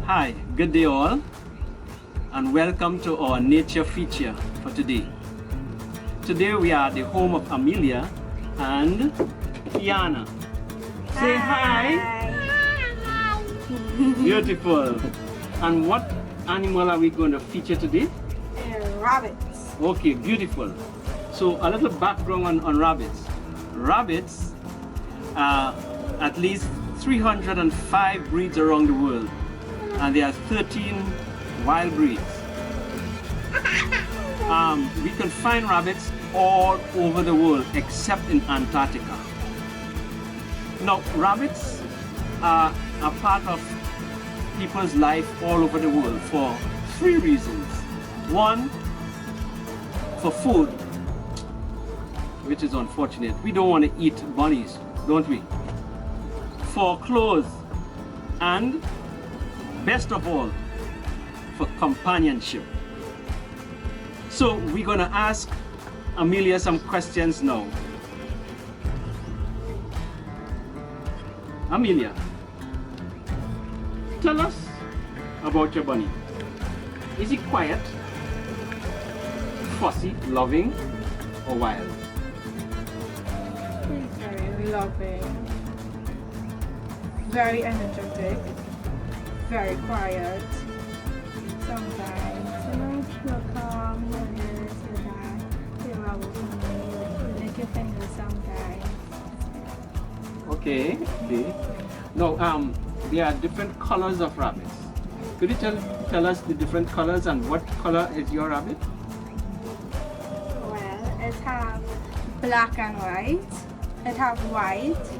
Hi, good day all, and welcome to our nature feature for today. Today we are at the home of Amelia and Kiana. Say hi. Beautiful. And what animal are we going to feature today? Rabbits. Okay, beautiful. So a little background on rabbits. Rabbits are at least 305 breeds around the world, and there are 13 wild breeds. We can find rabbits all over the world except in Antarctica. Now, rabbits are a part of people's life all over the world for three reasons. One, for food, which is unfortunate. We don't want to eat bunnies, don't we? For clothes, and best of all, for companionship. So we're going to ask Amelia some questions now. Amelia, tell us about your bunny. Is he quiet, fussy, loving, or wild? He's very loving, very energetic, very quiet. Sometimes, he'll come, he'll this, he'll that, he'll rub with me, he'll lick your fingers sometimes. Okay. Now, there are different colors of rabbits. Could you tell us the different colors and what color is your rabbit? Well, it have black and white, it have white,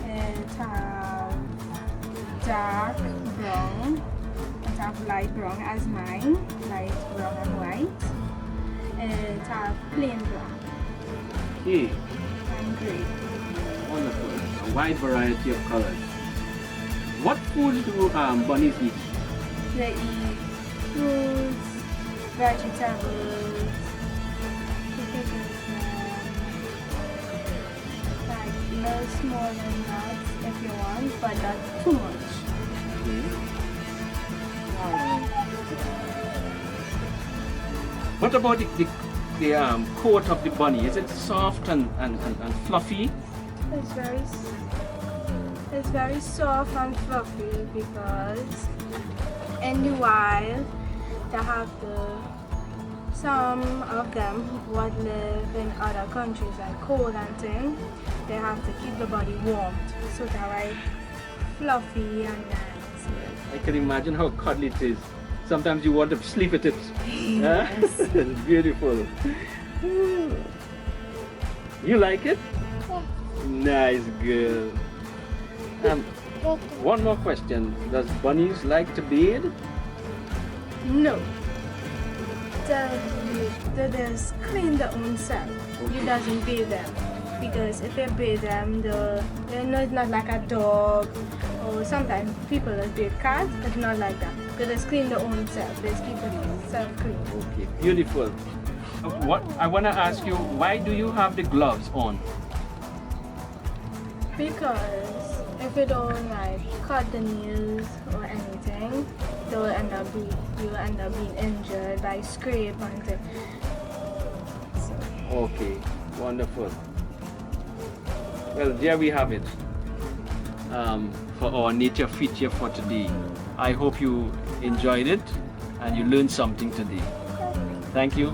it have dark brown, it have light brown as mine, light brown and white, it have plain black Okay, and grey. wonderful. A wide variety of colors. What food do bunnies eat? They eat fruits, vegetables, like no more than nuts if you want, but not too much. What about the coat of the bunny? Is it soft and fluffy? It's very soft and fluffy because in the wild they have some of them would live in other countries like cold and things. They have to keep the body warm, so they're like fluffy and nice. I can imagine how cuddly it is. Sometimes you want to sleep with it. Yes. It's beautiful. You like it? Nice girl. One more question. Does bunnies like to bathe? No. They just clean their own self. You doesn't bathe them. Because if you bathe them, they're not like a dog, or sometimes people that bathe cats. It's not like that. They just clean their own self. They keep it self-clean. Okay, beautiful. What I want to ask you, why do you have the gloves on? Because if you don't like cut the nails or anything, you will end up being injured by scrape and things. So. Okay, wonderful. Well, there we have it for our nature feature for today. I hope you enjoyed it and you learned something today. Thank you.